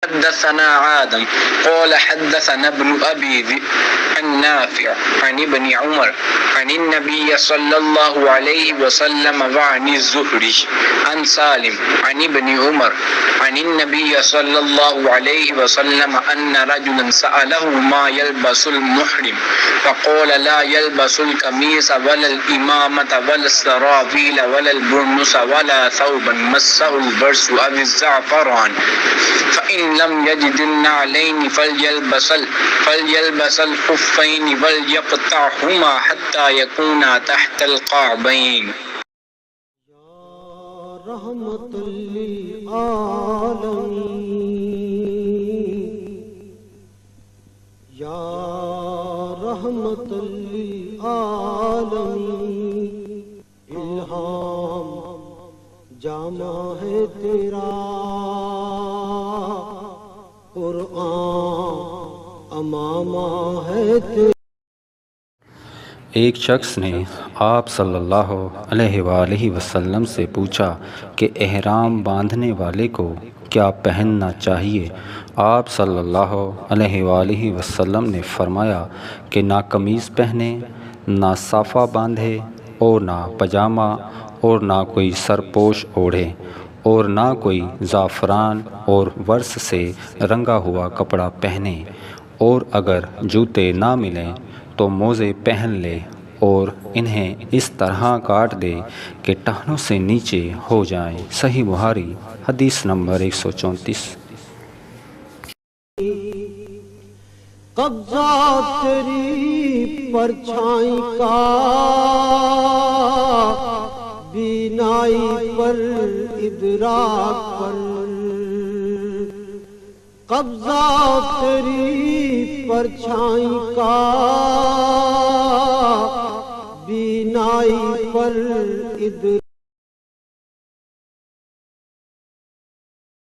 حدثنا آدم قال حدثنا ابن أبي ذئب عن نافع عن ابن عمر عن النبي صلى الله عليه وسلم وعن الزهري عن سالم عن ابن عمر عن النبي صلى الله عليه وسلم أن رجلا سأله ما يلبس المحرم فقال لا يلبس القميص ولا الإمامة ولا السراويل ولا البرنس ولا ثوبا مسه البرس أو الزعفران فإن لم يجد النعلين فليلبس الخفين وليقطعهما حتى يكونا تحت القعبين. رحمت للعالمین یا رحمت للعالمین الہام جامع ہے تیرا قرآن امامہ ہے تیرا. ایک شخص نے آپ صلی اللہ علیہ وآلہ وسلم سے پوچھا کہ احرام باندھنے والے کو کیا پہننا چاہیے؟ آپ صلی اللہ علیہ وآلہ وسلم نے فرمایا کہ نہ قمیص پہنے، نہ صافہ باندھے، اور نہ پاجامہ، اور نہ کوئی سرپوش اوڑھے، اور نہ کوئی زعفران اور ورس سے رنگا ہوا کپڑا پہنے، اور اگر جوتے نہ ملیں تو موزے پہن لے اور انہیں اس طرح کاٹ دے کہ ٹہنوں سے نیچے ہو جائیں. صحیح بخاری حدیث نمبر 134. قبضہ تیری پرچھائی کا بینائی پر ادراک پر، قبضہ تیری پرچھائی کا بینائی پر ادراک